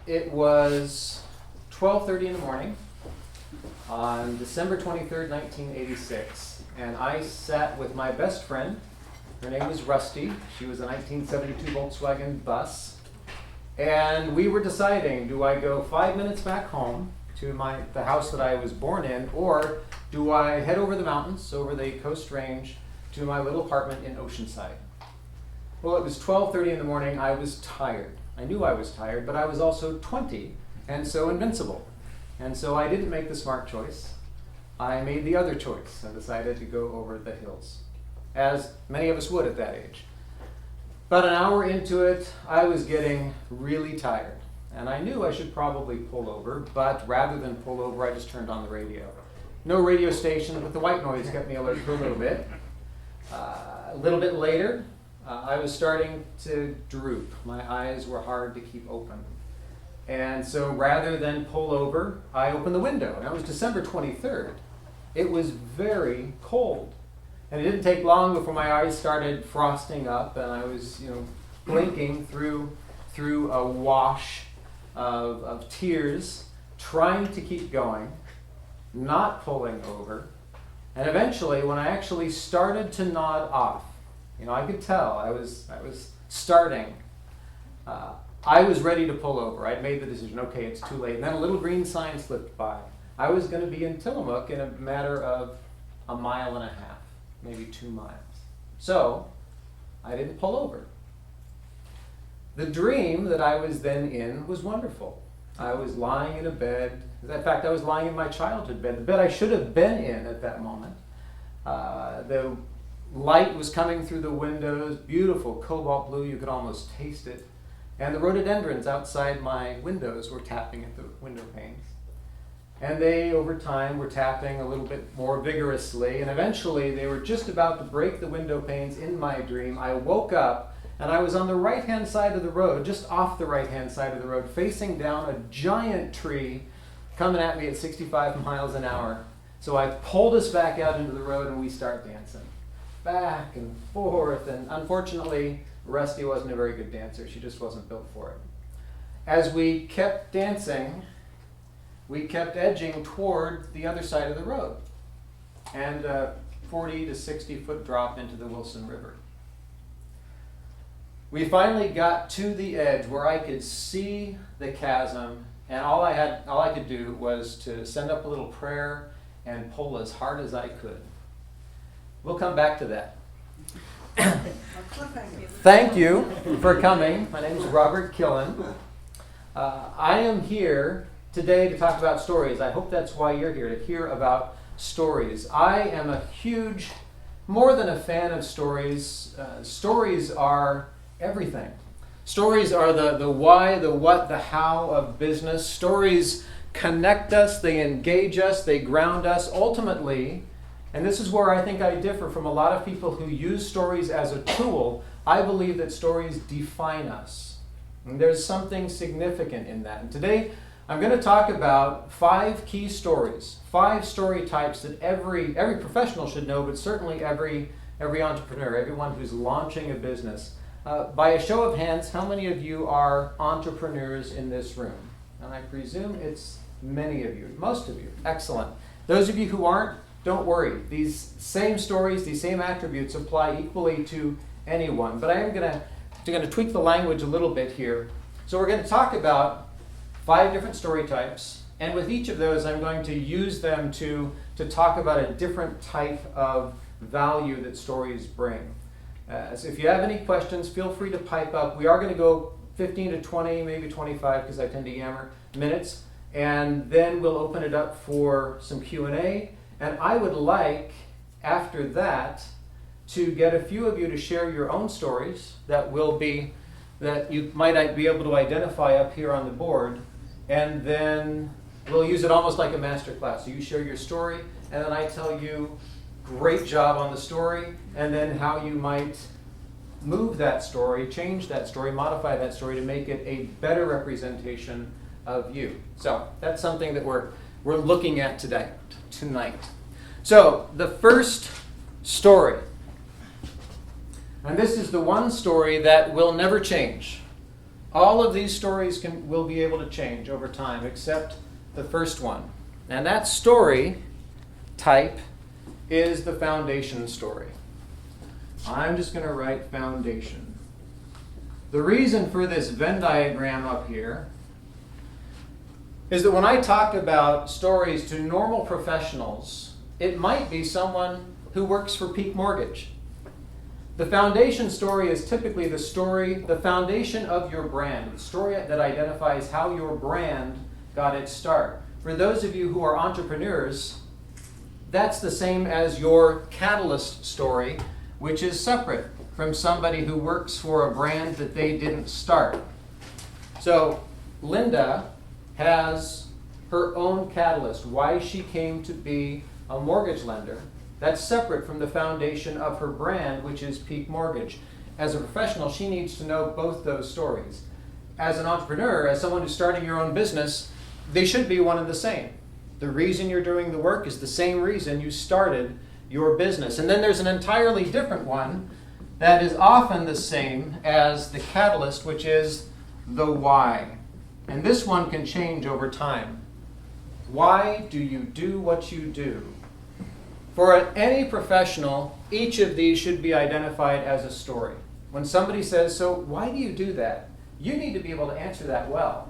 It was 12:30 in the morning on December 23rd, 1986, and I sat with my best friend. Her name was Rusty. She was a 1972 Volkswagen bus. And we were deciding, do I go 5 minutes back home to the house that I was born in, or do I head over the mountains, over the Coast Range, to my little apartment in Oceanside? Well, it was 12:30 in the morning. I was tired. I knew I was tired, but I was also 20 and so invincible. And so I didn't make the smart choice. I made the other choice and decided to go over the hills, as many of us would at that age. About an hour into it, I was getting really tired, and I knew I should probably pull over, but rather than pull over, I just turned on the radio. No radio station, but the white noise kept me alert for a little bit. A little bit later, I was starting to droop. My eyes were hard to keep open. And so rather than pull over, I opened the window. Now it was December 23rd. It was very cold. And it didn't take long before my eyes started frosting up, and I was, blinking through a wash of tears, trying to keep going, not pulling over. And eventually, when I actually started to nod off, I could tell I was starting. I was ready to pull over. I'd made the decision, okay, it's too late. And then a little green sign slipped by. I was going to be in Tillamook in a matter of a mile and a half, maybe 2 miles. So I didn't pull over. The dream that I was then in was wonderful. I was lying in a bed. In fact, I was lying in my childhood bed, the bed I should have been in at that moment. The light was coming through the windows, beautiful cobalt blue, you could almost taste it. And the rhododendrons outside my windows were tapping at the window panes. And they, over time, were tapping a little bit more vigorously, and eventually they were just about to break the window panes in my dream. I woke up, and I was on the right-hand side of the road, just off the right-hand side of the road, facing down a giant tree coming at me at 65 miles an hour. So I pulled us back out into the road, and we start dancing. Back and forth, and unfortunately, Rusty wasn't a very good dancer. She just wasn't built for it. As we kept dancing, we kept edging toward the other side of the road, and a 40 to 60 foot drop into the Wilson River. We finally got to the edge where I could see the chasm, and all I could do was to send up a little prayer and pull as hard as I could. We'll come back to that. Thank you for coming. My name is Robert Killen. I am here today to talk about stories. I hope that's why you're here, to hear about stories. I am a huge, more than a fan of stories. Stories are everything. Stories are the why, the what, the how of business. Stories connect us, they engage us, they ground us. Ultimately, and this is where I think I differ from a lot of people who use stories as a tool, I believe that stories define us. And there's something significant in that. And today, I'm going to talk about 5 key stories, 5 story types that every professional should know, but certainly every entrepreneur, everyone who's launching a business. By a show of hands, how many of you are entrepreneurs in this room? And I presume it's many of you, most of you. Excellent. Those of you who aren't, don't worry. These same stories, these same attributes apply equally to anyone. But I am going to tweak the language a little bit here. So we're going to talk about 5 different story types, and with each of those I'm going to use them to talk about a different type of value that stories bring. So if you have any questions, feel free to pipe up. We are going to go 15 to 20, maybe 25, because I tend to yammer, minutes, and then we'll open it up for some Q&A. And I would like, after that, to get a few of you to share your own stories that you might be able to identify up here on the board, and then we'll use it almost like a master class. So you share your story, and then I tell you, great job on the story, and then how you might move that story, change that story, modify that story to make it a better representation of you. So that's something that we're looking at tonight. So the first story, and this is the one story that will never change. All of these stories will be able to change over time, except the first one. And that story type is the foundation story. I'm just going to write foundation. The reason for this Venn diagram up here is that when I talk about stories to normal professionals, it might be someone who works for Peak Mortgage. The foundation story is typically the story, the foundation of your brand, the story that identifies how your brand got its start. For those of you who are entrepreneurs, that's the same as your catalyst story, which is separate from somebody who works for a brand that they didn't start. So Linda has her own catalyst, why she came to be a mortgage lender. That's separate from the foundation of her brand, which is Peak Mortgage. As a professional, she needs to know both those stories. As an entrepreneur, as someone who's starting your own business, they should be one and the same. The reason you're doing the work is the same reason you started your business. And then there's an entirely different one that is often the same as the catalyst, which is the why. And this one can change over time. Why do you do what you do? For any professional, each of these should be identified as a story. When somebody says, so why do you do that? You need to be able to answer that well.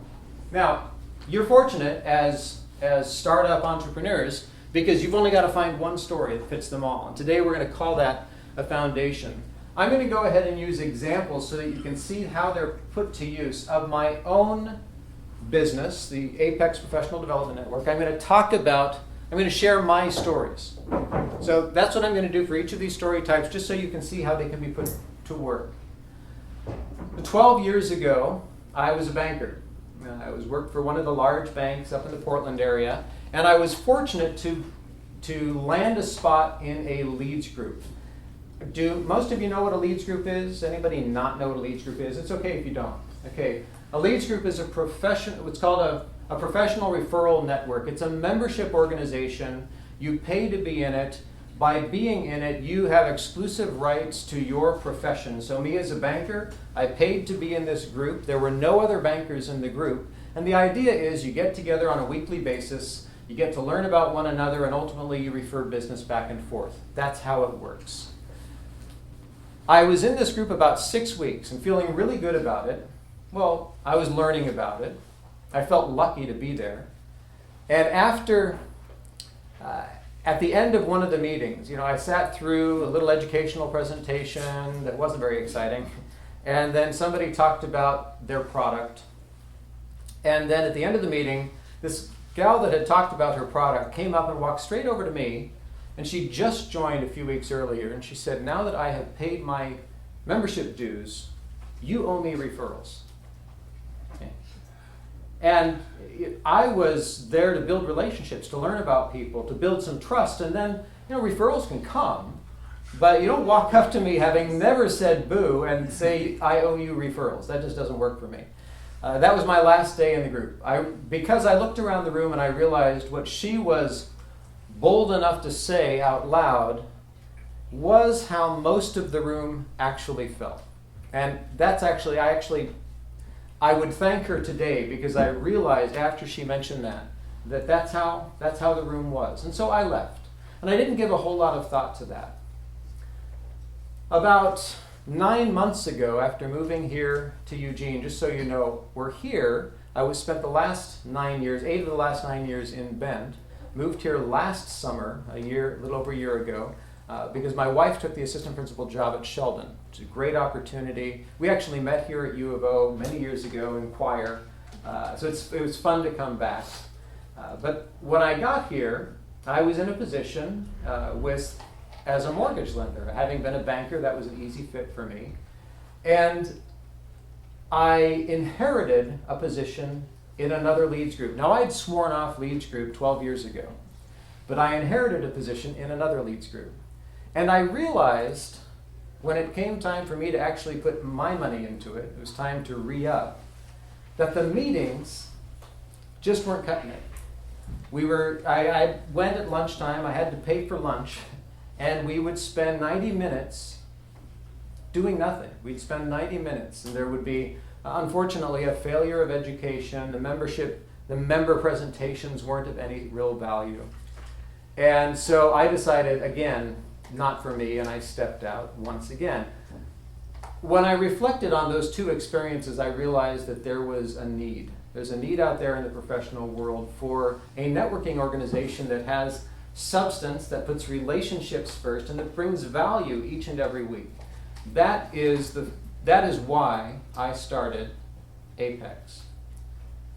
Now, you're fortunate as startup entrepreneurs because you've only got to find one story that fits them all. And today we're going to call that a foundation. I'm going to go ahead and use examples so that you can see how they're put to use of my own business, the Apex Professional Development Network. I'm going to share my stories. So that's what I'm going to do for each of these story types, just so you can see how they can be put to work. 12 years ago, I was a banker. I worked for one of the large banks up in the Portland area, and I was fortunate to land a spot in a leads group. Do most of you know what a leads group is? Anybody not know what a leads group is? It's okay if you don't. Okay, a leads group is what's called a professional referral network. It's a membership organization. You pay to be in it. By being in it, you have exclusive rights to your profession. So me as a banker, I paid to be in this group. There were no other bankers in the group. And the idea is you get together on a weekly basis, you get to learn about one another, and ultimately you refer business back and forth. That's how it works. I was in this group about 6 weeks and feeling really good about it. Well, I was learning about it. I felt lucky to be there. And at the end of one of the meetings, I sat through a little educational presentation that wasn't very exciting. And then somebody talked about their product. And then at the end of the meeting, this gal that had talked about her product came up and walked straight over to me. And she just joined a few weeks earlier. And she said, now that I have paid my membership dues, you owe me referrals. Okay. And I was there to build relationships, to learn about people, to build some trust. And then, referrals can come, but you don't walk up to me having never said boo and say, I owe you referrals. That just doesn't work for me. That was my last day in the group. Because I looked around the room and I realized what she was bold enough to say out loud was how most of the room actually felt. And that's I would thank her today because I realized after she mentioned that's how the room was. And so I left. And I didn't give a whole lot of thought to that. About 9 months ago, after moving here to Eugene, just so you know, we're here. I spent the last 9 years, 8 of the last 9 years in Bend. Moved here last summer, a little over a year ago, because my wife took the assistant principal job at Sheldon. It's a great opportunity. We actually met here at U of O many years ago in choir, so it was fun to come back. But when I got here, I was in a position as a mortgage lender. Having been a banker, that was an easy fit for me. And I inherited a position in another leads group. Now, I'd sworn off leads group 12 years ago, but I inherited a position in another leads group. And I realized when it came time for me to actually put my money into it, it was time to re-up, that the meetings just weren't cutting it. I went at lunchtime, I had to pay for lunch, and we would spend 90 minutes doing nothing. We'd spend 90 minutes, and there would be Unfortunately, a failure of education. The member presentations weren't of any real value. And so I decided, again, not for me, and I stepped out once again. When I reflected on those two experiences, I realized that there was a need. There's a need out there in the professional world for a networking organization that has substance, that puts relationships first, and that brings value each and every week. That is why I started Apex.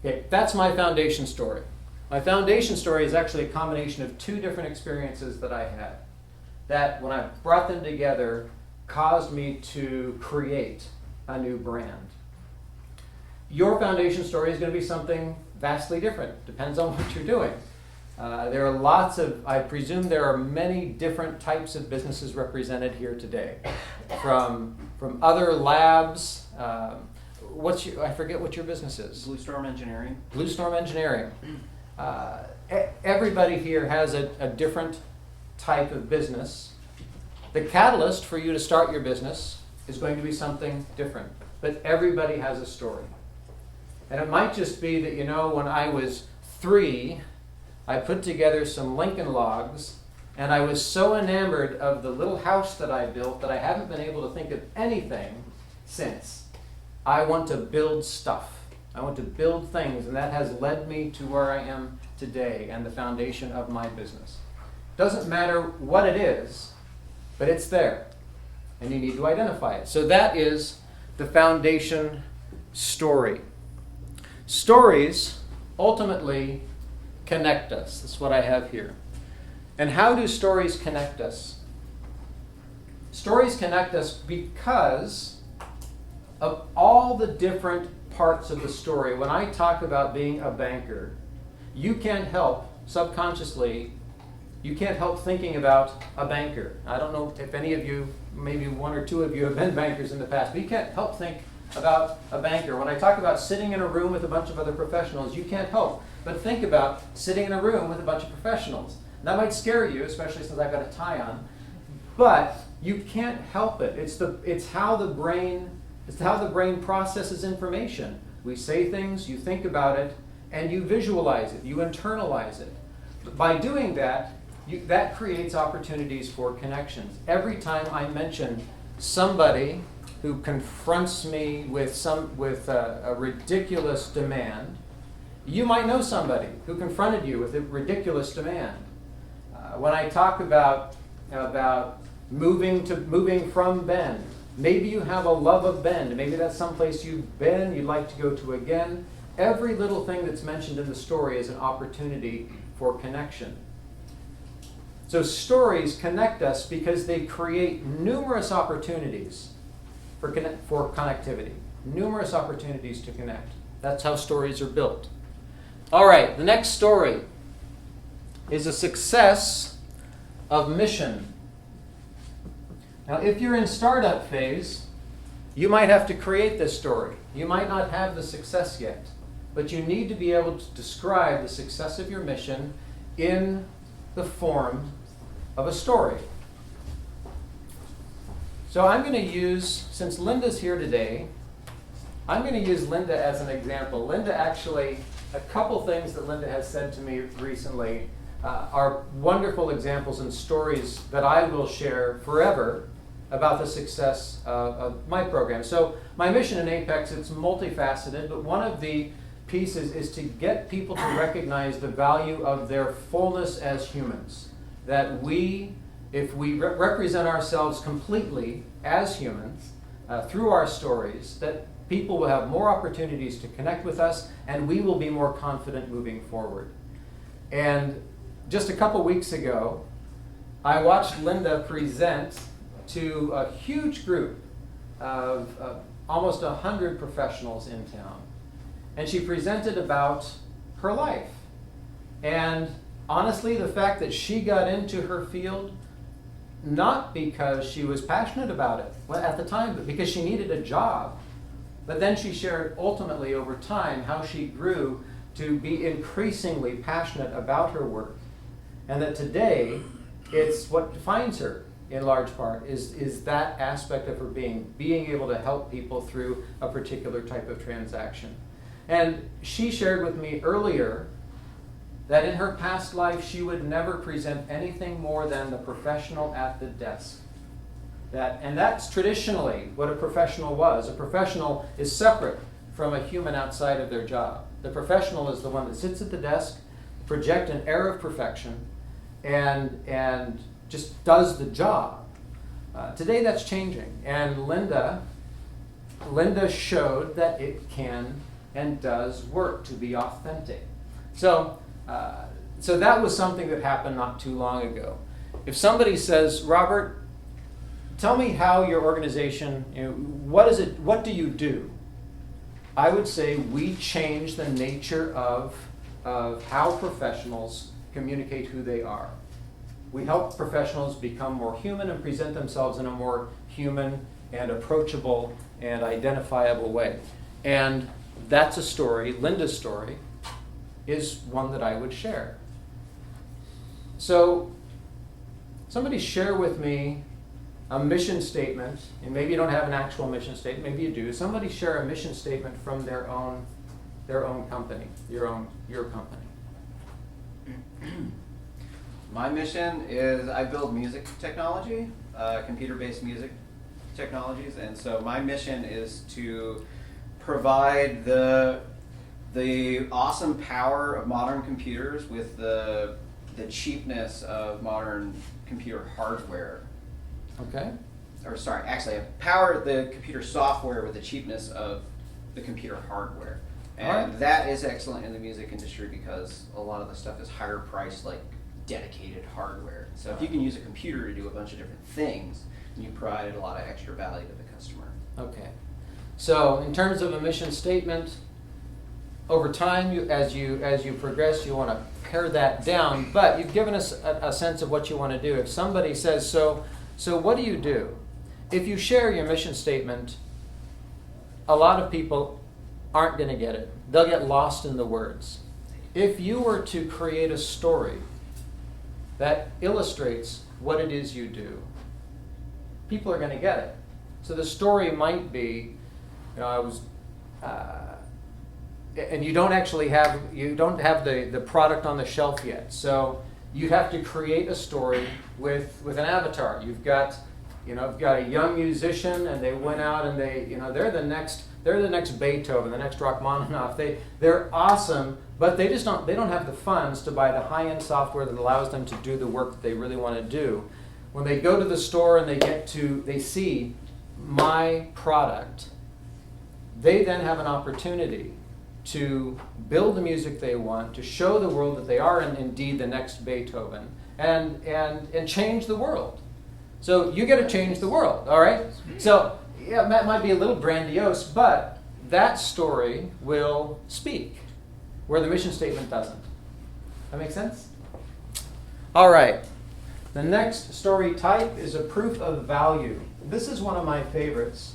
Okay, that's my foundation story. My foundation story is actually a combination of two different experiences that I had, that when I brought them together caused me to create a new brand. Your foundation story is going to be something vastly different. Depends on what you're doing. There are I presume there are many different types of businesses represented here today. From other labs, I forget what your business is. Blue Storm Engineering. Blue Storm Engineering. Everybody here has a different type of business. The catalyst for you to start your business is going to be something different, but everybody has a story. And it might just be that, when I was 3, I put together some Lincoln logs, and I was so enamored of the little house that I built that I haven't been able to think of anything since. I want to build stuff. I want to build things, and that has led me to where I am today and the foundation of my business. Doesn't matter what it is, but it's there, and you need to identify it. So that is the foundation story. Stories ultimately connect us. That's what I have here. And how do stories connect us? Stories connect us because of all the different parts of the story. When I talk about being a banker, you can't help, subconsciously, you can't help thinking about a banker. I don't know if any of you, maybe one or two of you have been bankers in the past, but you can't help think about a banker. When I talk about sitting in a room with a bunch of other professionals, you can't help but think about sitting in a room with a bunch of professionals. That might scare you, especially since I've got a tie on, but you can't help it. It's how the brain processes information. We say things, you think about it, and you visualize it, you internalize it. By doing that, that creates opportunities for connections. Every time I mention somebody who confronts me with a ridiculous demand, you might know somebody who confronted you with a ridiculous demand. When I talk about moving from Bend, maybe you have a love of Bend. Maybe that's someplace you've been, you'd like to go to again. Every little thing that's mentioned in the story is an opportunity for connection. So stories connect us because they create numerous opportunities for connectivity. Numerous opportunities to connect. That's how stories are built. All right, the next story is a success of mission. Now, if you're in startup phase, you might have to create this story. You might not have the success yet, but you need to be able to describe the success of your mission in the form of a story. So I'm going to use, since Linda's here today, I'm going to use Linda as an example. Linda actually, a couple things that Linda has said to me recently are wonderful examples and stories that I will share forever about the success of my program. So my mission in Apex, it's multifaceted, but one of the pieces is to get people to recognize the value of their fullness as humans. That if we represent ourselves completely as humans through our stories, that people will have more opportunities to connect with us, and we will be more confident moving forward. And just a couple weeks ago, I watched Linda present to a huge group of almost 100 professionals in town. And she presented about her life. And honestly, the fact that she got into her field, not because she was passionate about it at the time, but because she needed a job. But then she shared ultimately over time how she grew to be increasingly passionate about her work. And that today, it's what defines her. in large part, is that aspect of her being able to help people through a particular type of transaction. And she shared with me earlier that in her past life she would never present anything more than the professional at the desk. And that's traditionally what a professional was. A professional is separate from a human outside of their job. The professional is the one that sits at the desk, project an air of perfection, and just does the job. Today that's changing, and Linda showed that it can and does work to be authentic. So that was something that happened not too long ago. If somebody says, Robert, tell me how your organization, what is it? What do you do? I would say we change the nature of how professionals communicate who they are. We help professionals become more human and present themselves in a more human and approachable and identifiable way. And that's a story, Linda's story, is one that I would share. So somebody share with me a mission statement, and maybe you don't have an actual mission statement, maybe you do. Somebody share a mission statement from their own company, your company. My mission is I build music technology, computer-based music technologies, and so my mission is to provide the awesome power of modern computers with the cheapness of modern computer hardware. Okay. Or sorry, actually, power the computer software with the cheapness of the computer hardware. And that is excellent in the music industry because a lot of the stuff is higher priced, like dedicated hardware. So if you can use a computer to do a bunch of different things, you provide a lot of extra value to the customer. Okay. So in terms of a mission statement, over time, as you progress, you want to pare that down, but you've given us a sense of what you want to do. If somebody says, so what do you do? If you share your mission statement, a lot of people aren't going to get it. They'll get lost in the words. If you were to create a story that illustrates what it is you do, people are going to get it. So the story might be, and you don't have the product on the shelf yet. So you have to create a story with an avatar. You've got a young musician, and they went out and they're the next Beethoven, the next Rachmaninoff. They're awesome, but they don't have the funds to buy the high-end software that allows them to do the work that they really want to do. When they go to the store and they see my product, they then have an opportunity to build the music they want, to show the world that they are indeed the next Beethoven, and change the world. So you get to change the world, all right? So yeah, that might be a little grandiose, but that story will speak, where the mission statement doesn't. That make sense? All right. The next story type is a proof of value. This is one of my favorites.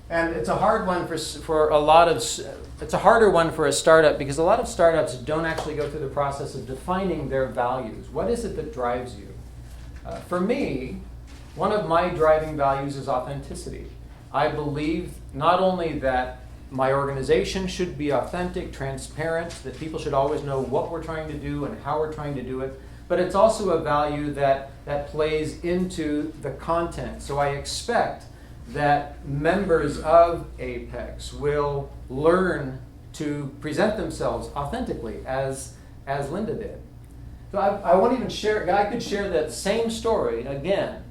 And it's a hard one it's a harder one for a startup because a lot of startups don't actually go through the process of defining their values. What is it that drives you? For me, one of my driving values is authenticity. I believe not only that my organization should be authentic, transparent, that people should always know what we're trying to do and how we're trying to do it, but it's also a value that plays into the content. So I expect that members of Apex will learn to present themselves authentically as Linda did. So I won't even share, I could share that same story again,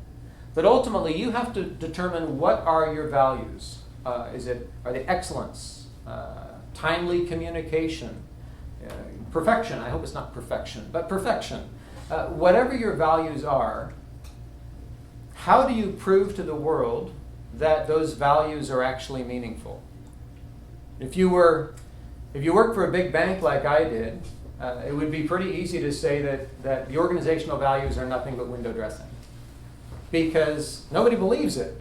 but ultimately you have to determine what are your values. Are they excellence, timely communication, perfection? I hope it's not perfection, but perfection. Whatever your values are, how do you prove to the world that those values are actually meaningful? If you work for a big bank like I did, it would be pretty easy to say that the organizational values are nothing but window dressing, because nobody believes it.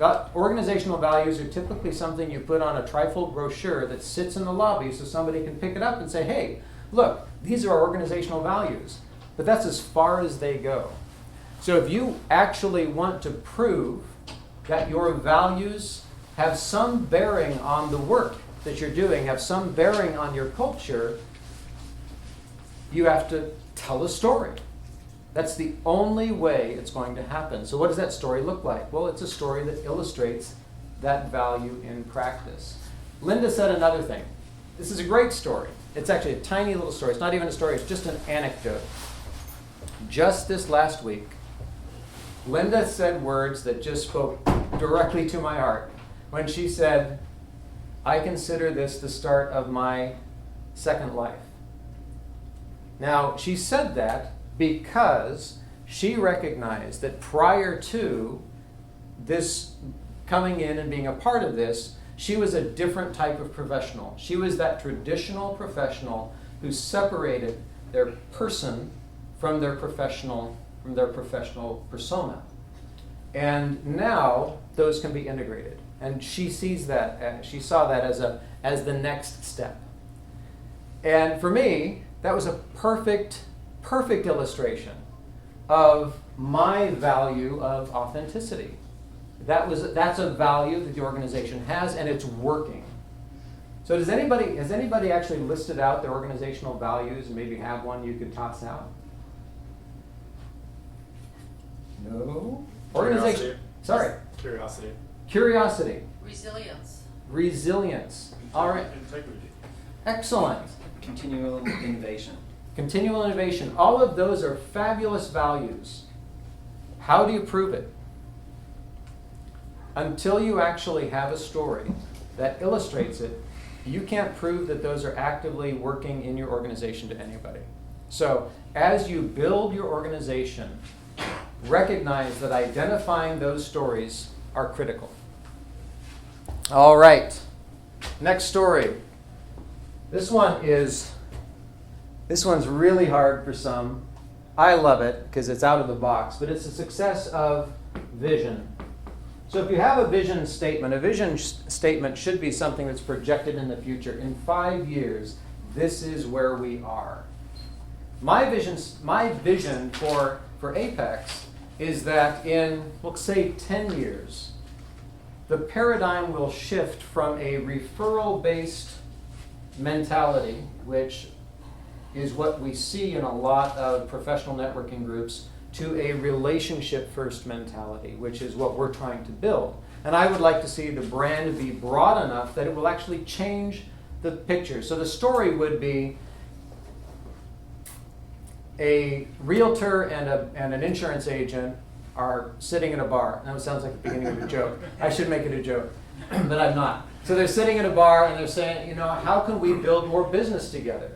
Organizational values are typically something you put on a trifold brochure that sits in the lobby so somebody can pick it up and say, hey, look, these are our organizational values. But that's as far as they go. So if you actually want to prove that your values have some bearing on the work that you're doing, have some bearing on your culture, you have to tell a story. That's the only way it's going to happen. So what does that story look like? Well, it's a story that illustrates that value in practice. Linda said another thing. This is a great story. It's actually a tiny little story. It's not even a story, it's just an anecdote. Just this last week, Linda said words that just spoke directly to my heart when she said, I consider this the start of my second life. Now, she said that because she recognized that prior to this coming in and being a part of this, she was a different type of professional. She was that traditional professional who separated their person from their professional persona. And now those can be integrated. And she sees that, she saw that as the next step. And for me, that was a perfect illustration of my value of authenticity. That's a value that the organization has, and it's working. So has anybody actually listed out their organizational values and maybe have one you could toss out? No? Organization. Sorry. Curiosity. Curiosity. Resilience. All right. Integrity. Excellent. Continual innovation. Continual innovation. All of those are fabulous values. How do you prove it? Until you actually have a story that illustrates it, you can't prove that those are actively working in your organization to anybody. So as you build your organization, recognize that identifying those stories are critical. All right. Next story. This one's really hard for some. I love it because it's out of the box, but it's a success of vision. So if you have a vision statement should be something that's projected in the future. In 5 years, this is where we are. My vision for Apex is that in, let's say, 10 years, the paradigm will shift from a referral-based mentality, which is what we see in a lot of professional networking groups, to a relationship-first mentality, which is what we're trying to build. And I would like to see the brand be broad enough that it will actually change the picture. So the story would be a realtor and an insurance agent are sitting in a bar. Now it sounds like the beginning of a joke. I should make it a joke, but I'm not. So they're sitting in a bar and they're saying, how can we build more business together?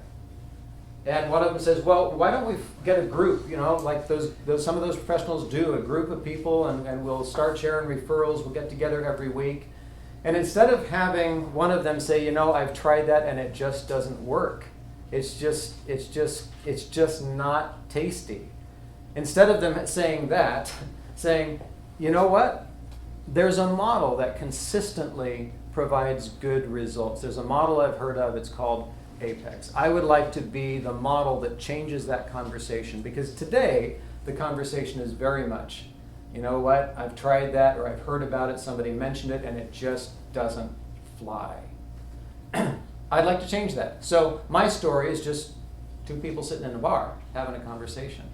And one of them says, well, why don't we get a group, like some of those professionals do, a group of people, and we'll start sharing referrals, we'll get together every week. And instead of having one of them say, I've tried that and it just doesn't work. It's just not tasty. Instead of them saying that, saying, you know what? There's a model that consistently provides good results. There's a model I've heard of, it's called Apex. I would like to be the model that changes that conversation, because today the conversation is very much, you know what, I've tried that, or I've heard about it, somebody mentioned it, and it just doesn't fly. I'd like to change that. So my story is just two people sitting in a bar having a conversation.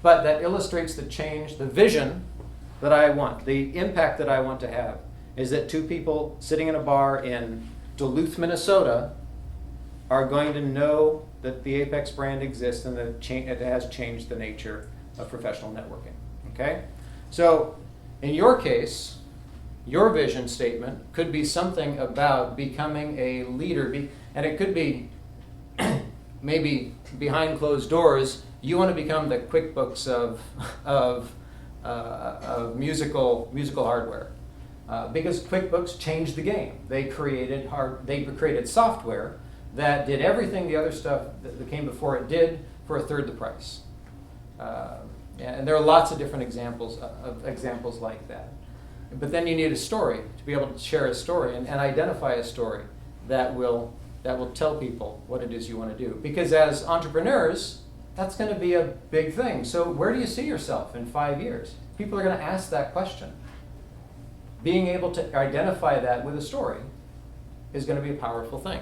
But that illustrates the change, the vision that I want, the impact that I want to have, is that two people sitting in a bar in Duluth, Minnesota, are going to know that the Apex brand exists and that it has changed the nature of professional networking. Okay? So in your case, your vision statement could be something about becoming a leader, and it could be maybe behind closed doors. You want to become the QuickBooks of musical hardware, because QuickBooks changed the game. They created software that did everything the other stuff that came before it did for a third the price. And there are lots of different examples like that. But then you need a story to be able to share a story and identify a story that will tell people what it is you want to do. Because as entrepreneurs, That's going to be a big thing. So where do you see yourself in 5 years? People are going to ask that question. Being able to identify that with a story is going to be a powerful thing.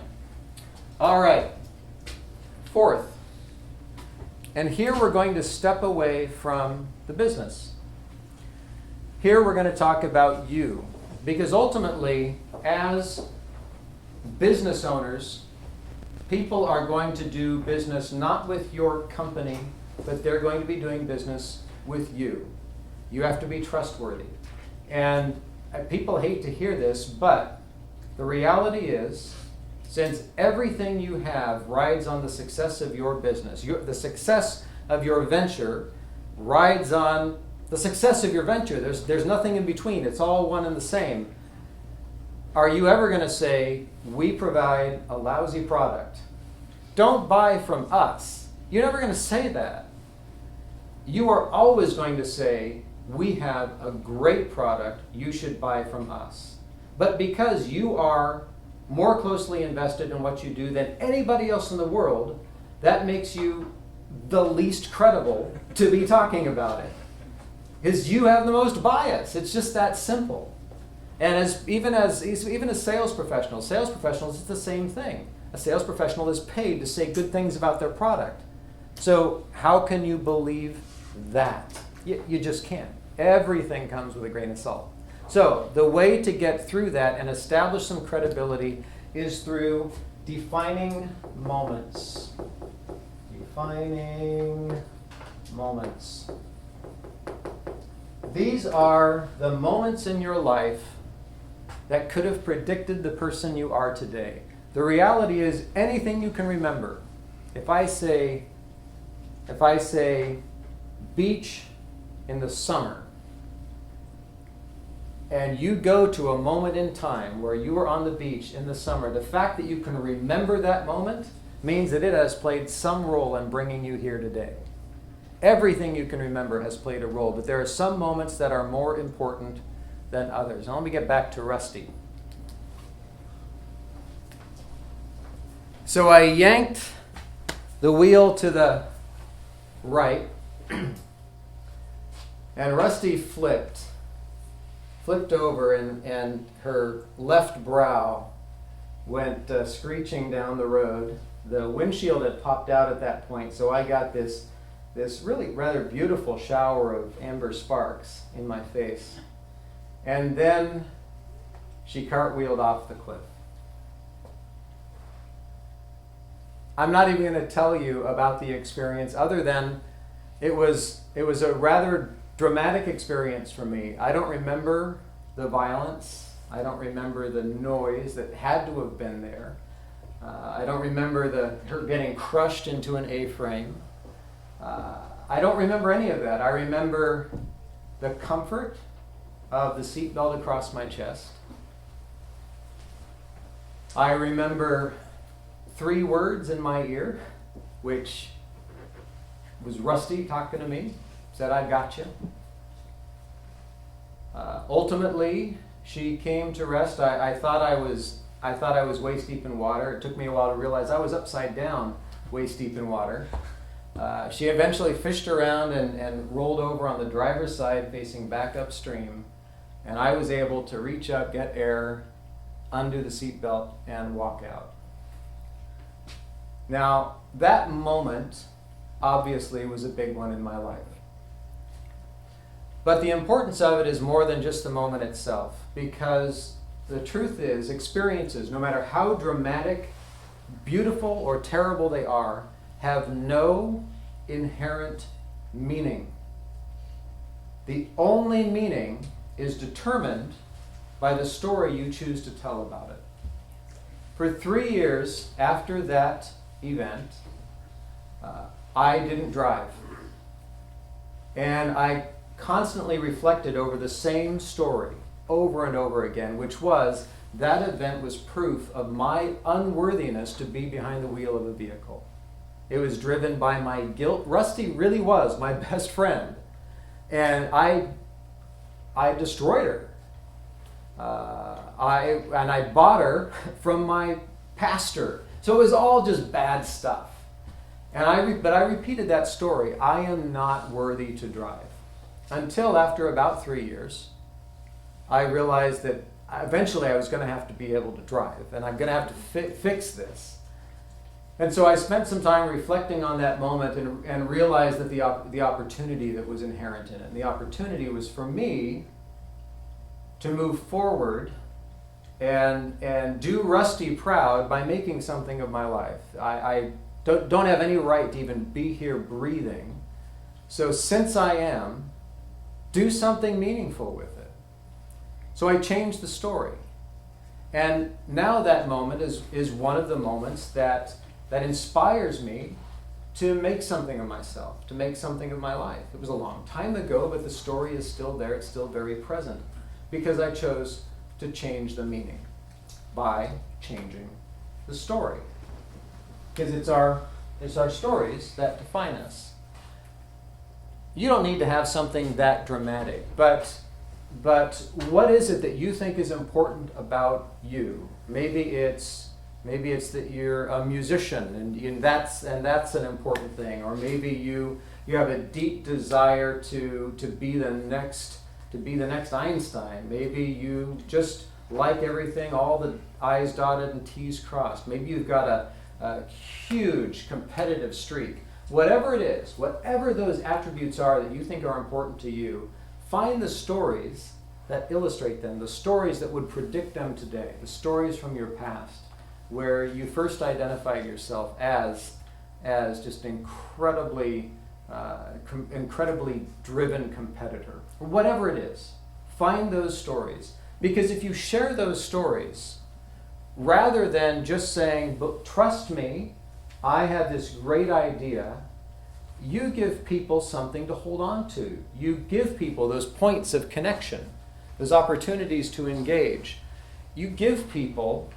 All right. Fourth. And here we're going to step away from the business. Here we're going to talk about you. Because ultimately, as business owners, people are going to do business not with your company, but they're going to be doing business with you. You have to be trustworthy. And people hate to hear this, but the reality is, since everything you have rides on the success of your business, the success of your venture rides on the success of your venture. There's nothing in between. It's all one and the same. Are you ever going to say, we provide a lousy product? Don't buy from us. You're never going to say that. You are always going to say, we have a great product, you should buy from us. But because you are more closely invested in what you do than anybody else in the world, that makes you the least credible to be talking about it. Because you have the most bias. It's just that simple. And even as sales professionals, it's the same thing. A sales professional is paid to say good things about their product. So how can you believe that? You just can't. Everything comes with a grain of salt. So the way to get through that and establish some credibility is through defining moments. Defining moments. These are the moments in your life that could have predicted the person you are today. The reality is anything you can remember. If I say beach in the summer, and you go to a moment in time where you were on the beach in the summer, the fact that you can remember that moment means that it has played some role in bringing you here today. Everything you can remember has played a role, but there are some moments that are more important than others. Now let me get back to Rusty. So I yanked the wheel to the right, and Rusty flipped over, and her left brow went screeching down the road. The windshield had popped out at that point, so I got this really rather beautiful shower of amber sparks in my face. And then she cartwheeled off the cliff. I'm not even going to tell you about the experience other than it was a rather dramatic experience for me. I don't remember the violence. I don't remember the noise that had to have been there. I don't remember her getting crushed into an A-frame. I don't remember any of that. I remember the comfort of the seatbelt across my chest. I remember 3 words in my ear, which was Rusty talking to me, said, "I got you." Ultimately, she came to rest. I thought I was waist deep in water. It took me a while to realize I was upside down, waist deep in water. She eventually fished around and rolled over on the driver's side facing back upstream, and I was able to reach up, get air, undo the seatbelt, and walk out. Now, that moment obviously was a big one in my life. But the importance of it is more than just the moment itself, because the truth is, experiences, no matter how dramatic, beautiful, or terrible they are, have no inherent meaning. The only meaning is determined by the story you choose to tell about it. For 3 years after that event, I didn't drive. And I constantly reflected over the same story over and over again, which was that event was proof of my unworthiness to be behind the wheel of a vehicle. It was driven by my guilt. Rusty really was my best friend. And I destroyed her. I bought her from my pastor. So it was all just bad stuff. But I repeated that story. I am not worthy to drive. Until after about 3 years, I realized that eventually I was going to have to be able to drive, and I'm going to have to fix this. And so I spent some time reflecting on that moment and realized that the opportunity that was inherent in it. And the opportunity was for me to move forward and do Rusty proud by making something of my life. I don't have any right to even be here breathing. So since I am, do something meaningful with it. So I changed the story. And now that moment is one of the moments that inspires me to make something of myself, to make something of my life. It was a long time ago, but the story is still there. It's still very present because I chose to change the meaning by changing the story. Because it's our stories that define us. You don't need to have something that dramatic, but what is it that you think is important about you? Maybe it's that you're a musician and that's an important thing, or maybe you have a deep desire to be the next Einstein. Maybe you just like everything, all the I's dotted and T's crossed. Maybe you've got a huge competitive streak. Whatever it is, whatever those attributes are that you think are important to you, find the stories that illustrate them, the stories that would predict them today, the stories from your past, where you first identified yourself as just incredibly driven competitor. Whatever it is, find those stories. Because if you share those stories, rather than just saying, "But trust me, I have this great idea," you give people something to hold on to. You give people those points of connection, those opportunities to engage. You give people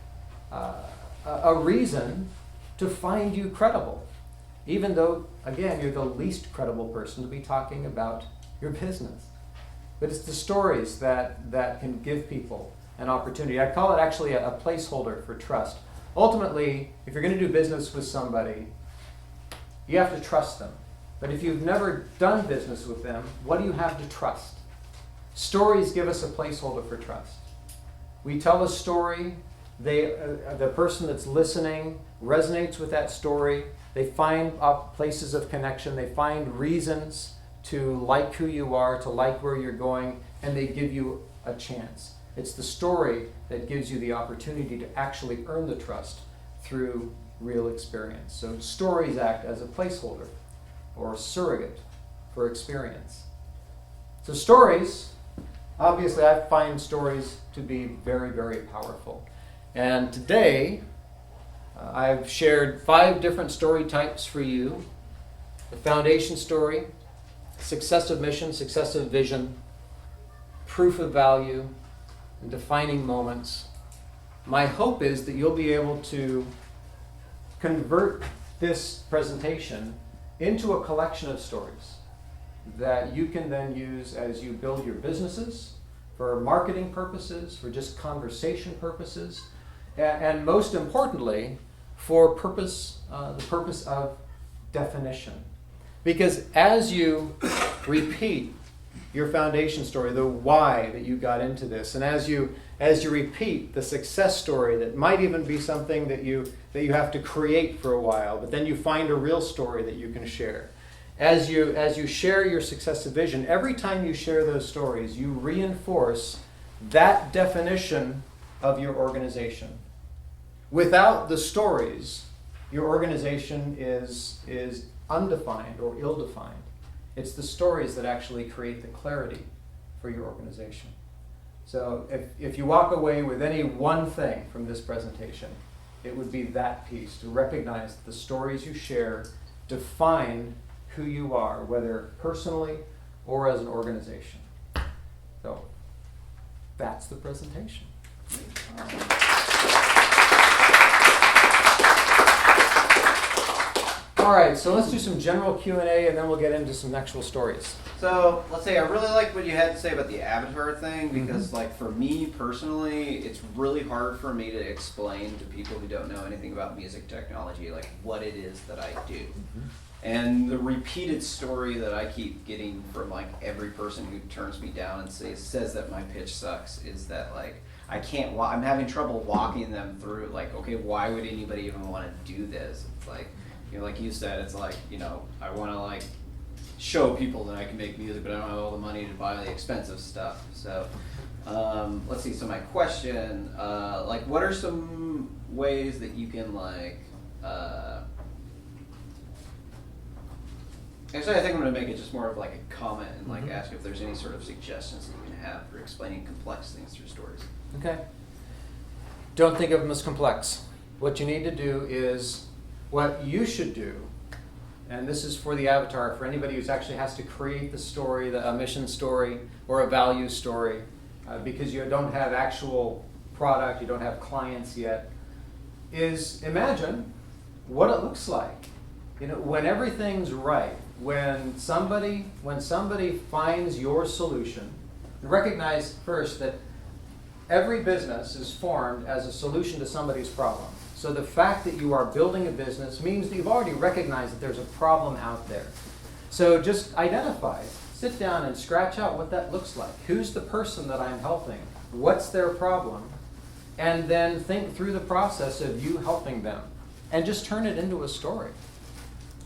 a reason to find you credible, even though, again, you're the least credible person to be talking about your business. But it's the stories that can give people an opportunity. I call it actually a placeholder for trust. Ultimately, if you're going to do business with somebody, you have to trust them. But if you've never done business with them, what do you have to trust? Stories give us a placeholder for trust. We tell a story, the person that's listening resonates with that story. They find places of connection. They find reasons to like who you are, to like where you're going, and they give you a chance. It's the story that gives you the opportunity to actually earn the trust through real experience. So stories act as a placeholder or a surrogate for experience. So stories, obviously I find stories to be very, very powerful. And today, I've shared 5 different story types for you. The foundation story, successive mission, successive vision, proof of value, and defining moments. My hope is that you'll be able to convert this presentation into a collection of stories that you can then use as you build your businesses, for marketing purposes, for just conversation purposes, and most importantly, for the purpose of definition. Because as you repeat your foundation story, the why that you got into this, and as you repeat the success story that might even be something that you have to create for a while, but then you find a real story that you can share. As you share your successive vision, every time you share those stories, you reinforce that definition of your organization. Without the stories, your organization is undefined or ill-defined. It's the stories that actually create the clarity for your organization. So if you walk away with any one thing from this presentation, it would be that piece, to recognize that the stories you share define who you are, whether personally or as an organization. So that's the presentation. All right, so let's do some general Q&A and then we'll get into some actual stories. So let's say I really like what you had to say about the avatar thing because, like, for me personally, it's really hard for me to explain to people who don't know anything about music technology, like, what it is that I do. And the repeated story that I keep getting from, like, every person who turns me down and says that my pitch sucks is that, like, I can't. I'm having trouble walking them through, like, okay, why would anybody even want to do this? It's like, you know, like you said, it's like, you know, I want to, like, show people that I can make music, but I don't have all the money to buy the expensive stuff. So, let's see. So my question, like, what are some ways that you can, like, actually, I think I'm going to make it just more of like a comment and like ask if there's any sort of suggestions that you can have for explaining complex things through stories. Okay. Don't think of them as complex. What you need to do is, what you should do, and this is for the avatar, for anybody who actually has to create the story, a mission story or a value story, because you don't have actual product, you don't have clients yet, is imagine what it looks like. You know, when everything's right, when somebody finds your solution, recognize first that every business is formed as a solution to somebody's problem. So the fact that you are building a business means that you've already recognized that there's a problem out there. So just identify, sit down and scratch out what that looks like. Who's the person that I'm helping? What's their problem? And then think through the process of you helping them. And just turn it into a story.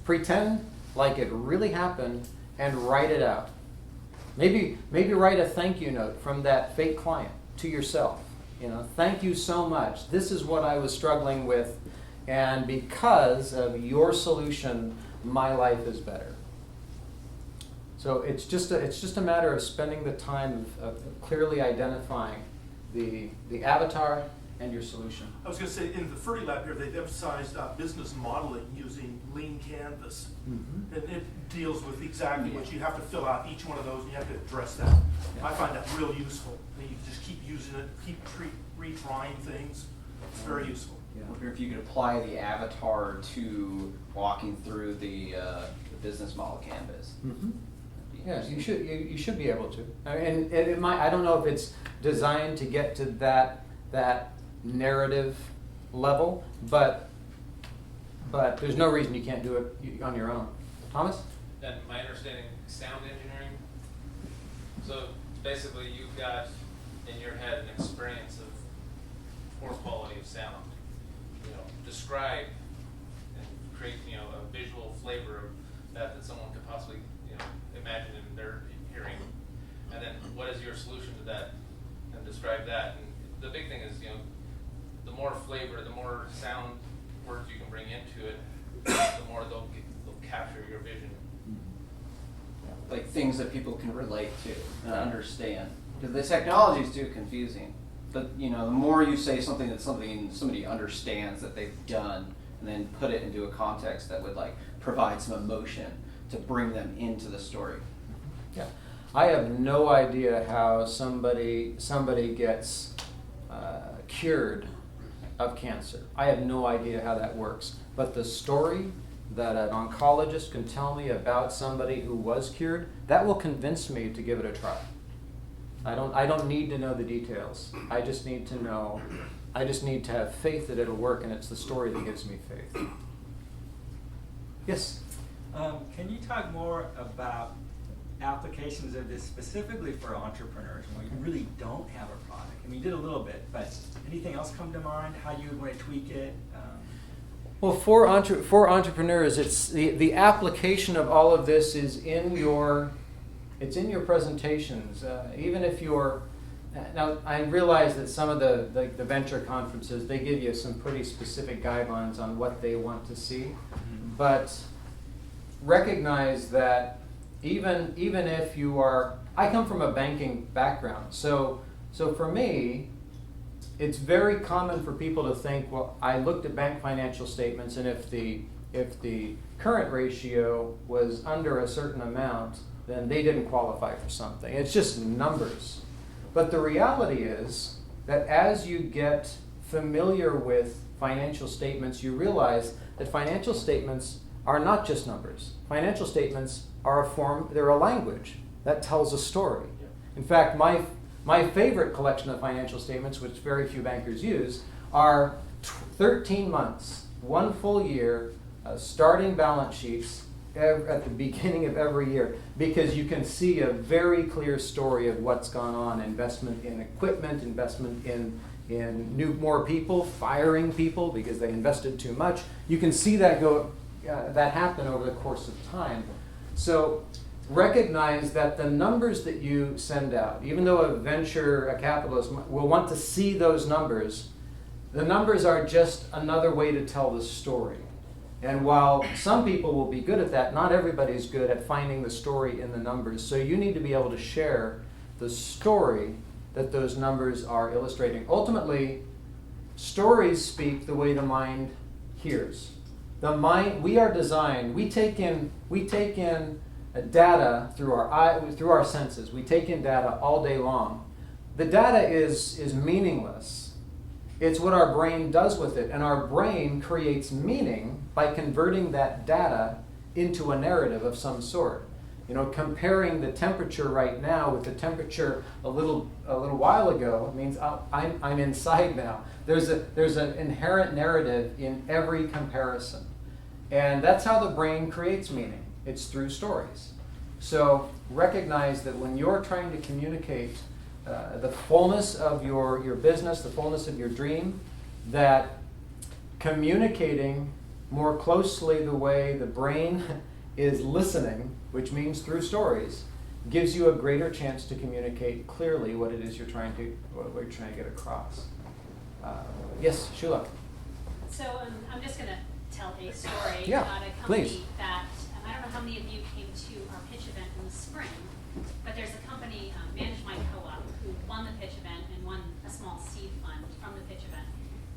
Pretend like it really happened and write it out. Maybe write a thank you note from that fake client to yourself. You know, thank you so much. This is what I was struggling with, and because of your solution, my life is better. So it's just a matter of spending the time of clearly identifying the avatar and your solution. I was going to say, in the Ferdy Lab here, they've emphasized business modeling using lean canvas. And it deals with exactly what you have to fill out each one of those, and you have to address that. I find that real useful. And you just keep using it, keep retrying things. It's very useful. I wonder if you could apply the avatar to walking through the business model canvas. Yes, you should be able to. And it might, I don't know if it's designed to get to that narrative level, but there's no reason you can't do it on your own. Thomas? And my understanding, sound engineering. So basically, you've got in your head an experience of poor quality of sound. You know, describe and create, you know, a visual flavor of that someone could possibly, you know, imagine in their hearing. And then, what is your solution to that? And describe that. And the big thing is, you know, the more flavor, the more sound words you can bring into it, the more they'll capture your vision. Like things that people can relate to and understand. Because the technology is too confusing. But, you know, the more you say something that somebody understands that they've done, and then put it into a context that would, like, provide some emotion to bring them into the story. Yeah, I have no idea how somebody gets cured of cancer. I have no idea how that works. But the story that an oncologist can tell me about somebody who was cured, that will convince me to give it a try. I don't need to know the details. I just need to have faith that it'll work, and it's the story that gives me faith. Yes? Can you talk more about applications of this specifically for entrepreneurs when you really don't have a product? I mean, you did a little bit, but anything else come to mind? How you would want to tweak it? Well, for entrepreneurs, it's the application of all of this is in your presentations. Even if you're now, I realize that some of the venture conferences, they give you some pretty specific guidelines on what they want to see, but recognize that even if you are, I come from a banking background, so for me, it's very common for people to think, well, I looked at bank financial statements, and if the current ratio was under a certain amount, then they didn't qualify for something. It's just numbers. But the reality is that as you get familiar with financial statements, you realize that financial statements are not just numbers. Financial statements are a form, they're a language that tells a story. In fact, my favorite collection of financial statements, which very few bankers use, are 13 months, one full year, starting balance sheets at the beginning of every year, because you can see a very clear story of what's gone on. Investment in equipment, investment in more people, firing people because they invested too much. You can see that that happen over the course of time. So recognize that the numbers that you send out, even though a capitalist will want to see those numbers, the numbers are just another way to tell the story. And while some people will be good at that, not everybody's good at finding the story in the numbers. So you need to be able to share the story that those numbers are illustrating. Ultimately, stories speak the way the mind hears. The mind, we are designed, we take in data through our senses. We take in data all day long. The data is meaningless. It's what our brain does with it, and our brain creates meaning by converting that data into a narrative of some sort. You know, comparing the temperature right now with the temperature a little while ago means I'm inside now. There's an inherent narrative in every comparison, and that's how the brain creates meaning. It's through stories. So recognize that when you're trying to communicate the fullness of your business, the fullness of your dream, that communicating more closely the way the brain is listening, which means through stories, gives you a greater chance to communicate clearly what it is you're trying to get across. Yes, Shula. So I'm just going to tell a story Yeah, about a company please. that, I don't know how many of you came to our pitch event in the spring, but there's a company, Manage My Co-op, who won the pitch event and won a small seed fund from the pitch event.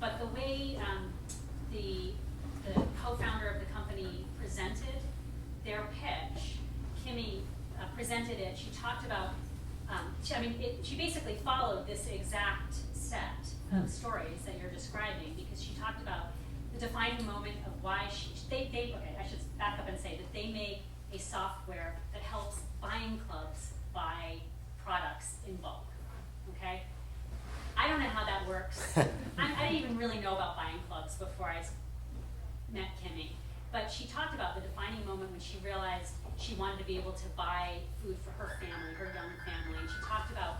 But the way the co-founder of the company presented their pitch, Kimmy presented it. She talked about, she basically followed this exact set of stories that you're describing, because she talked about the defining moment of why I should back up and say that they make a software that helps buying clubs buy products in bulk. Okay? I don't know how that works. I didn't even really know about buying clubs before I met Kimmy. But she talked about the defining moment when she realized she wanted to be able to buy food for her family, her young family. And she talked about,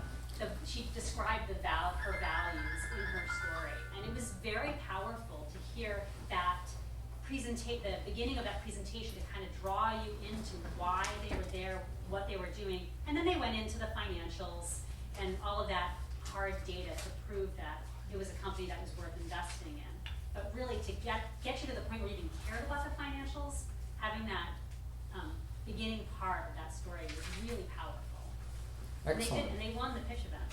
she described her values in her story. And it was very powerful to hear that the beginning of that presentation, to kind of draw you into why they were there, what they were doing. And then they went into the financials and all of that hard data to prove that it was a company that was worth investing in. But really, to get you to the point where you even cared about the financials, having that beginning part of that story was really powerful. Excellent. And they won the pitch event.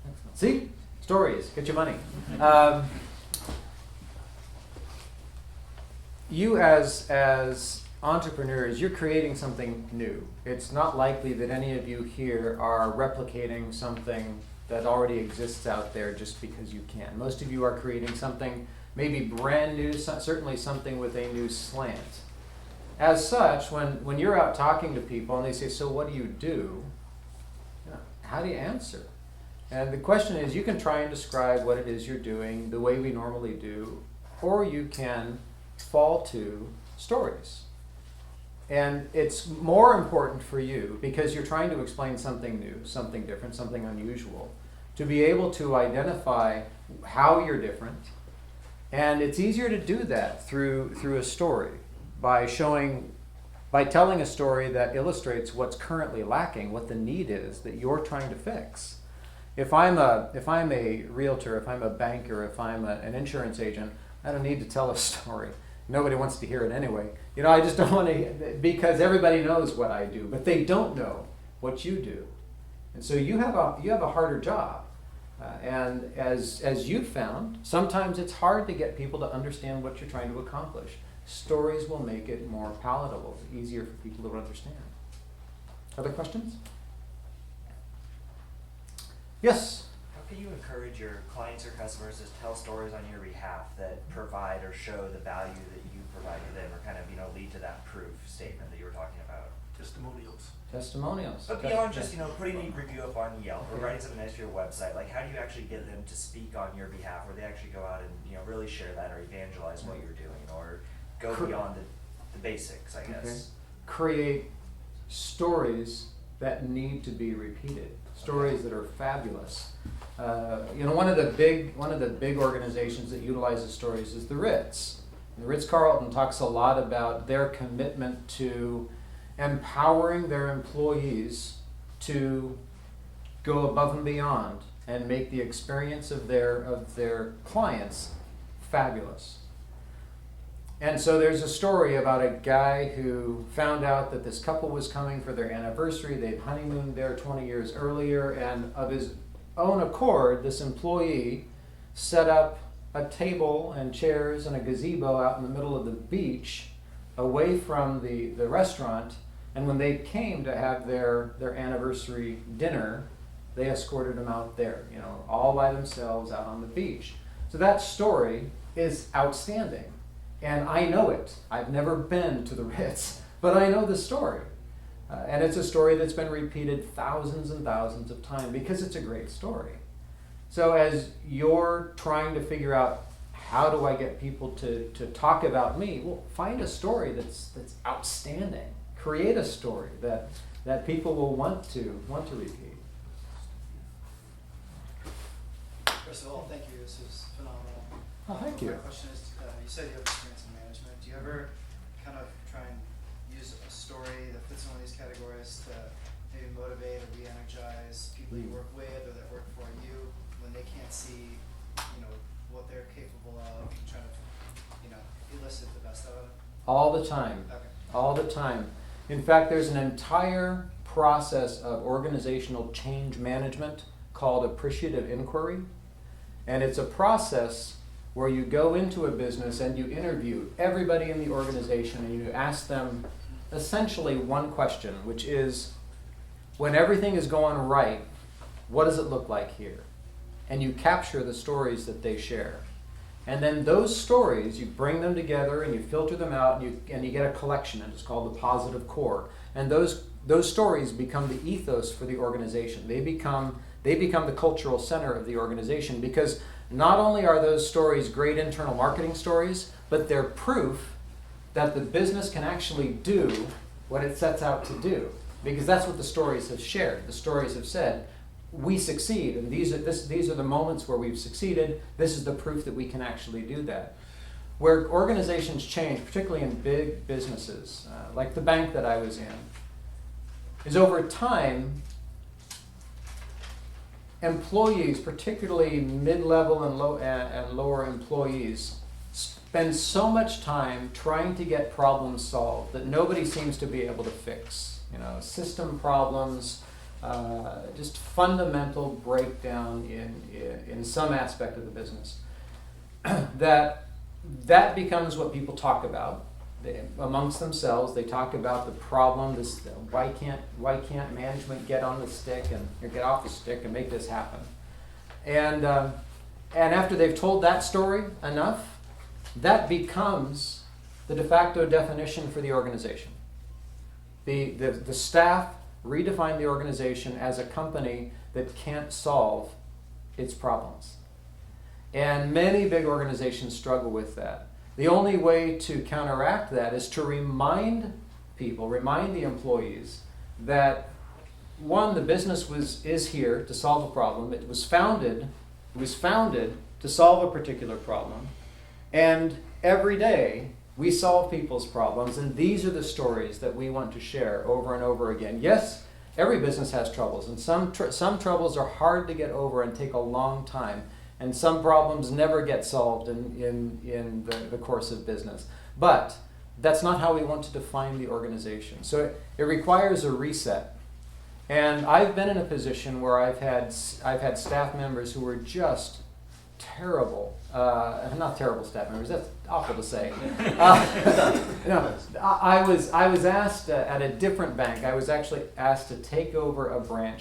Excellent. See? Stories. Get your money. You as entrepreneurs, you're creating something new. It's not likely that any of you here are replicating something that already exists out there just because you can. Most of you are creating something maybe brand new, certainly something with a new slant. As such, when you're out talking to people and they say, so what do you do? How do you answer? And the question is, you can try and describe what it is you're doing the way we normally do, or you can fall to stories. And it's more important for you, because you're trying to explain something new, something different, something unusual, to be able to identify how you're different. And it's easier to do that through a story, by telling a story that illustrates what's currently lacking, what the need is that you're trying to fix. If I'm a realtor, if I'm a banker, if I'm an insurance agent, I don't need to tell a story. Nobody wants to hear it anyway. I just don't want to, because everybody knows what I do, but they don't know what you do. And so you have a harder job. And as you've found, sometimes it's hard to get people to understand what you're trying to accomplish. Stories will make it more palatable, easier for people to understand. Other questions? Yes? How can you encourage your clients or customers to tell stories on your behalf that provide or show the value that you providing to them, or kind of, lead to that proof statement that you were talking about? Testimonials. Testimonials. But beyond just, putting a review up on Yelp or writing something nice for your website, like how do you actually get them to speak on your behalf, where they actually go out and, really share that or evangelize what you're doing, or go beyond the basics, I guess? Okay. Create stories that need to be repeated, stories that are fabulous. One of the big organizations that utilizes stories is the Ritz. The Ritz-Carlton talks a lot about their commitment to empowering their employees to go above and beyond and make the experience of their clients fabulous. And so there's a story about a guy who found out that this couple was coming for their anniversary. They'd honeymooned there 20 years earlier, and of his own accord, this employee set up a table and chairs and a gazebo out in the middle of the beach away from the restaurant. And when they came to have their anniversary dinner, they escorted them out there, all by themselves out on the beach. So that story is outstanding. And I know it. I've never been to the Ritz, but I know the story. And it's a story that's been repeated thousands and thousands of times because it's a great story. So as you're trying to figure out how do I get people to talk about me, well, find a story that's outstanding. Create a story that people will want to repeat. First of all, thank you. This was phenomenal. Oh, thank you. My question is, you said you have experience in management. Do you ever kind of try and use a story that fits in one of these categories to maybe motivate or re-energize people you work with or that work for you when they can't see, what they're capable of, and try to, elicit the best out of them? All the time. Okay. All the time. In fact, there's an entire process of organizational change management called appreciative inquiry. And it's a process where you go into a business and you interview everybody in the organization and you ask them essentially one question, which is, when everything is going right, what does it look like here? And you capture the stories that they share. And then those stories, you bring them together and you filter them out and you get a collection, and it's called the positive core. And those stories become the ethos for the organization. They become the cultural center of the organization, because not only are those stories great internal marketing stories, but they're proof that the business can actually do what it sets out to do. Because that's what the stories have shared. The stories have said, we succeed, and these are the moments where we've succeeded. This is the proof that we can actually do that. Where organizations change, particularly in big businesses, like the bank that I was in, is over time, employees, particularly mid-level and lower employees, spend so much time trying to get problems solved that nobody seems to be able to fix. System problems, just fundamental breakdown in some aspect of the business. that becomes what people talk about. Amongst themselves, they talk about the problem. Why can't management get on the stick or get off the stick and make this happen? And after they've told that story enough, that becomes the de facto definition for the organization. The staff redefine the organization as a company that can't solve its problems. And many big organizations struggle with that. The only way to counteract that is to remind the employees that, one, the business is here to solve a problem. It was founded to solve a particular problem. And every day we solve people's problems, and these are the stories that we want to share over and over again. Yes, every business has troubles, and some troubles are hard to get over and take a long time. And some problems never get solved in the course of business. But that's not how we want to define the organization. So it requires a reset. And I've been in a position where I've had staff members who were just terrible, not terrible staff members, that's awful to say. I was asked at a different bank, I was actually asked to take over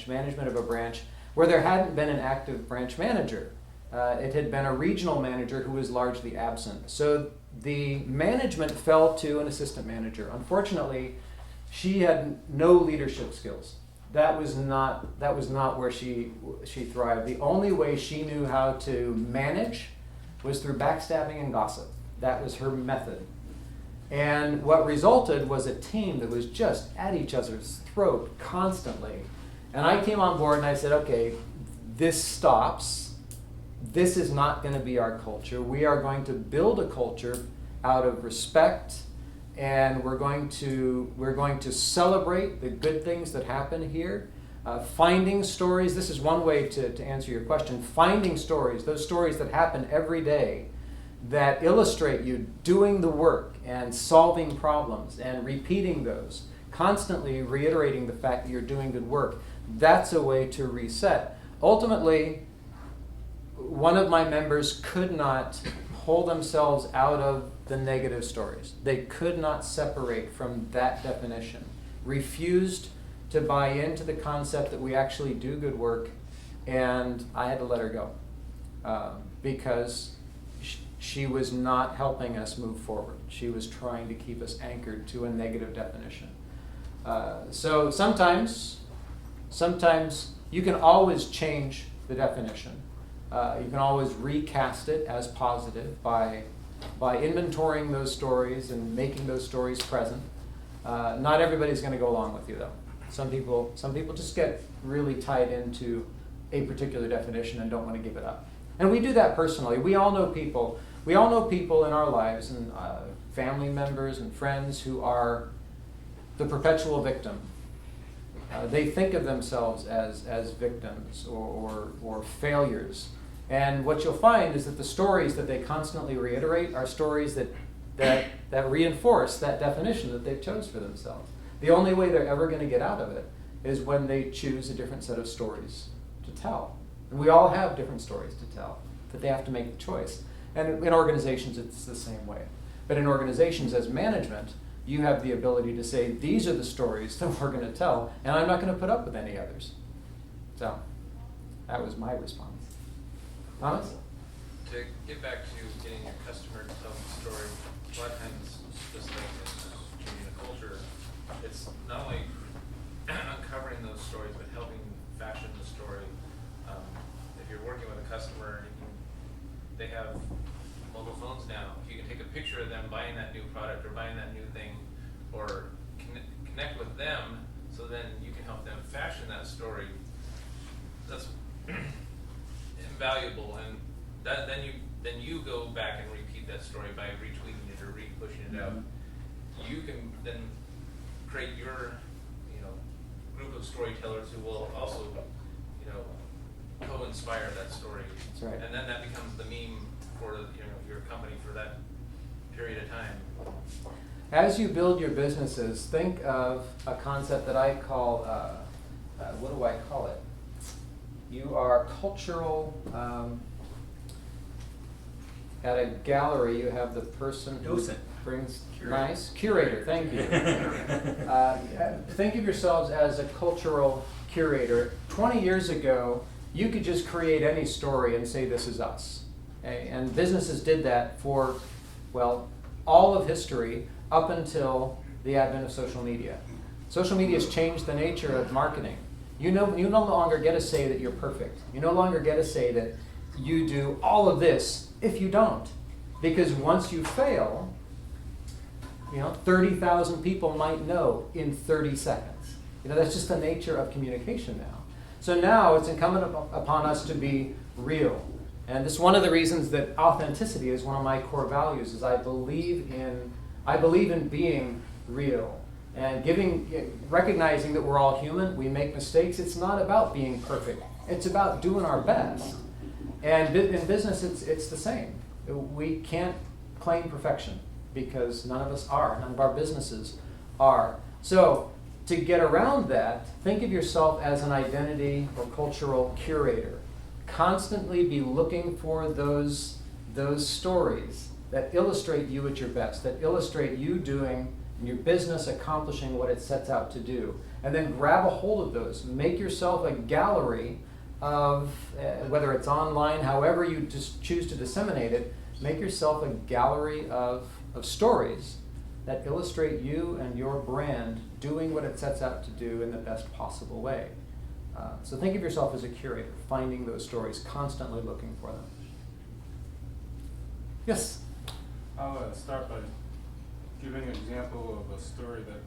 management of a branch, where there hadn't been an active branch manager. it had been a regional manager who was largely absent. So the management fell to an assistant manager. Unfortunately, she had no leadership skills. That was not where she thrived. The only way she knew how to manage was through backstabbing and gossip. That was her method. And what resulted was a team that was just at each other's throat constantly. And I came on board and I said, okay, this stops. This is not going to be our culture. We are going to build a culture out of respect, and we're going to celebrate the good things that happen here. Finding stories, this is one way to answer your question. Finding stories, those stories that happen every day that illustrate you doing the work and solving problems and repeating those, constantly reiterating the fact that you're doing good work. That's a way to reset. Ultimately, one of my members could not pull themselves out of the negative stories. They could not separate from that definition. Refused to buy into the concept that we actually do good work, and I had to let her go because she was not helping us move forward. She was trying to keep us anchored to a negative definition. So sometimes you can always change the definition. You can always recast it as positive by inventorying those stories and making those stories present. Not everybody's going to go along with you, though. Some people just get really tied into a particular definition and don't want to give it up. And we do that personally. We all know people in our lives, and family members and friends who are the perpetual victim. They think of themselves as victims or failures. And what you'll find is that the stories that they constantly reiterate are stories that reinforce that definition that they've chose for themselves. The only way they're ever going to get out of it is when they choose a different set of stories to tell. And we all have different stories to tell, that they have to make the choice. And in organizations, it's the same way. But in organizations as management, you have the ability to say, these are the stories that we're going to tell, and I'm not going to put up with any others. So that was my response. Thomas? To get back to getting your customer to tell the story, a lot of times, just like in changing a culture, it's not only uncovering those stories, but helping fashion the story. If you're working with a customer, they have mobile phones now. If you can take a picture of them buying that new product or buying that new thing, or connect with them, so then you can help them fashion that story. That's invaluable, and then you go back and repeat that story by retweeting it or re-pushing it out. You can then create your group of storytellers who will also co-inspire that story. That's right. And then that becomes the meme for your company for that period of time. As you build your businesses, think of a concept that I call, what do I call it? You are cultural, at a gallery you have the person who Docent. brings, Curator. nice, curator, thank you. Think of yourselves as a cultural curator. 20 years ago, you could just create any story and say this is us. Okay? And businesses did that for, well, all of history up until the advent of social media. Social media has changed the nature of marketing. You no longer get to say that you're perfect. You no longer get to say that you do all of this if you don't. Because once you fail, 30,000 people might know in 30 seconds. That's just the nature of communication now. So now it's incumbent upon us to be real. And this is one of the reasons that authenticity is one of my core values, is I believe in being real. And recognizing that we're all human, we make mistakes. It's not about being perfect. It's about doing our best. And in business, it's the same. We can't claim perfection because none of us are. None of our businesses are. So to get around that, think of yourself as an identity or cultural curator. Constantly be looking for those stories that illustrate you at your best, that illustrate you doing your business, accomplishing what it sets out to do. And then grab a hold of those. Make yourself a gallery of, whether it's online, however you just choose to disseminate it, make yourself a gallery of stories that illustrate you and your brand doing what it sets out to do in the best possible way. So think of yourself as a curator, finding those stories, constantly looking for them. Yes? I'll start by giving an example of a story that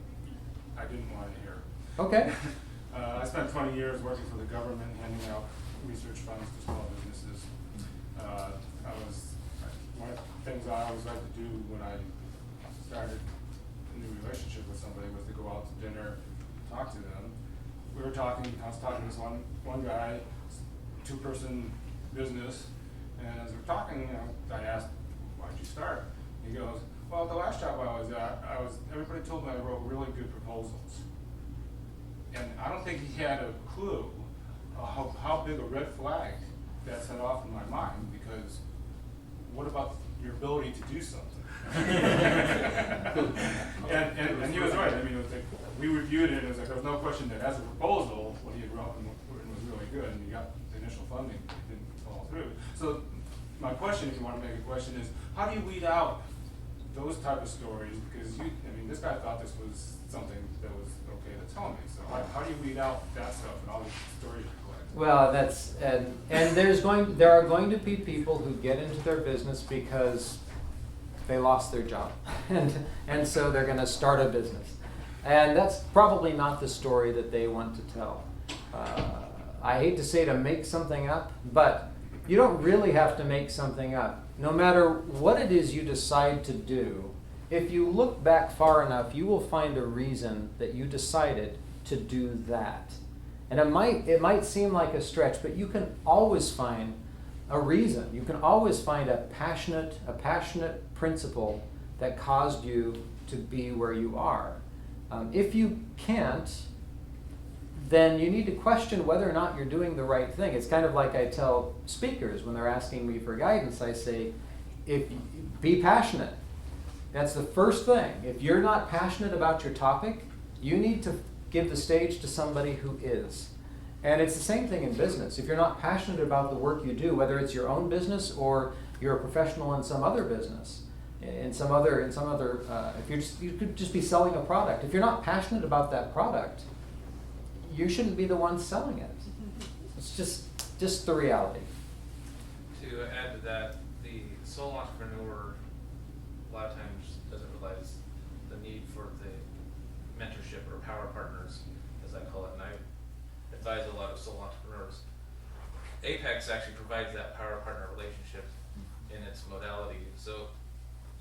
I didn't want to hear. Okay. I spent 20 years working for the government, handing out research funds to small businesses. One of the things I always liked to do when I started a new relationship with somebody was to go out to dinner, talk to them. I was talking to this one guy, two-person business, and as we're talking, I asked, why'd you start? He goes, well, the last job I was at, everybody told me I wrote really good proposals. And I don't think he had a clue how big a red flag that set off in my mind, because what about your ability to do something? and he was right. I mean, it was like, we reviewed it, and it was like, there was no question that as a proposal, what he had written was really good, and he got the initial funding, but it didn't follow through. So my question, if you want to make a question, is how do you weed out those type of stories? Because this guy thought this was something that was okay to tell me. So how do you weed out that stuff and all these stories you collect? Well, and there are going to be people who get into their business because they lost their job, and so they're going to start a business, and that's probably not the story that they want to tell. I hate to say to make something up, but you don't really have to make something up. No matter what it is you decide to do, if you look back far enough, you will find a reason that you decided to do that. And it might seem like a stretch, but you can always find a reason. You can always find a passionate principle that caused you to be where you are. If you can't, then you need to question whether or not you're doing the right thing. It's kind of like I tell speakers when they're asking me for guidance. I say, be passionate. That's the first thing. If you're not passionate about your topic, you need to give the stage to somebody who is. And it's the same thing in business. If you're not passionate about the work you do, whether it's your own business or you're a professional in some other business, if you could just be selling a product. If you're not passionate about that product, you shouldn't be the one selling it. It's just the reality. To add to that, the sole entrepreneur a lot of times doesn't realize the need for the mentorship or power partners, as I call it, and I advise a lot of sole entrepreneurs. Apex actually provides that power partner relationship in its modality. So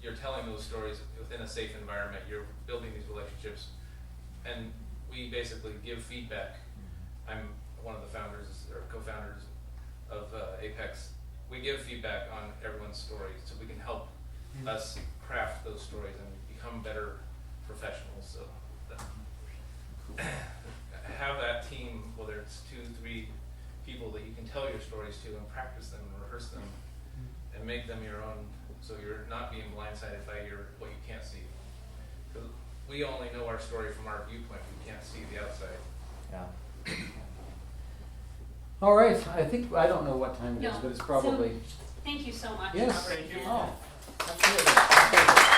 you're telling those stories within a safe environment, you're building these relationships, and we basically give feedback. I'm one of the founders or co-founders of Apex. We give feedback on everyone's stories so we can help us craft those stories and become better professionals. So have that team, whether it's 2-3 people that you can tell your stories to and practice them and rehearse them and make them your own, so you're not being blindsided by what you can't see. Because we only know our story from our viewpoint. We can't see the outside. Yeah. All right. I don't know what time it is, No. but it's probably. So, thank you so much. Yes. Robert. Thank you. Oh, absolutely.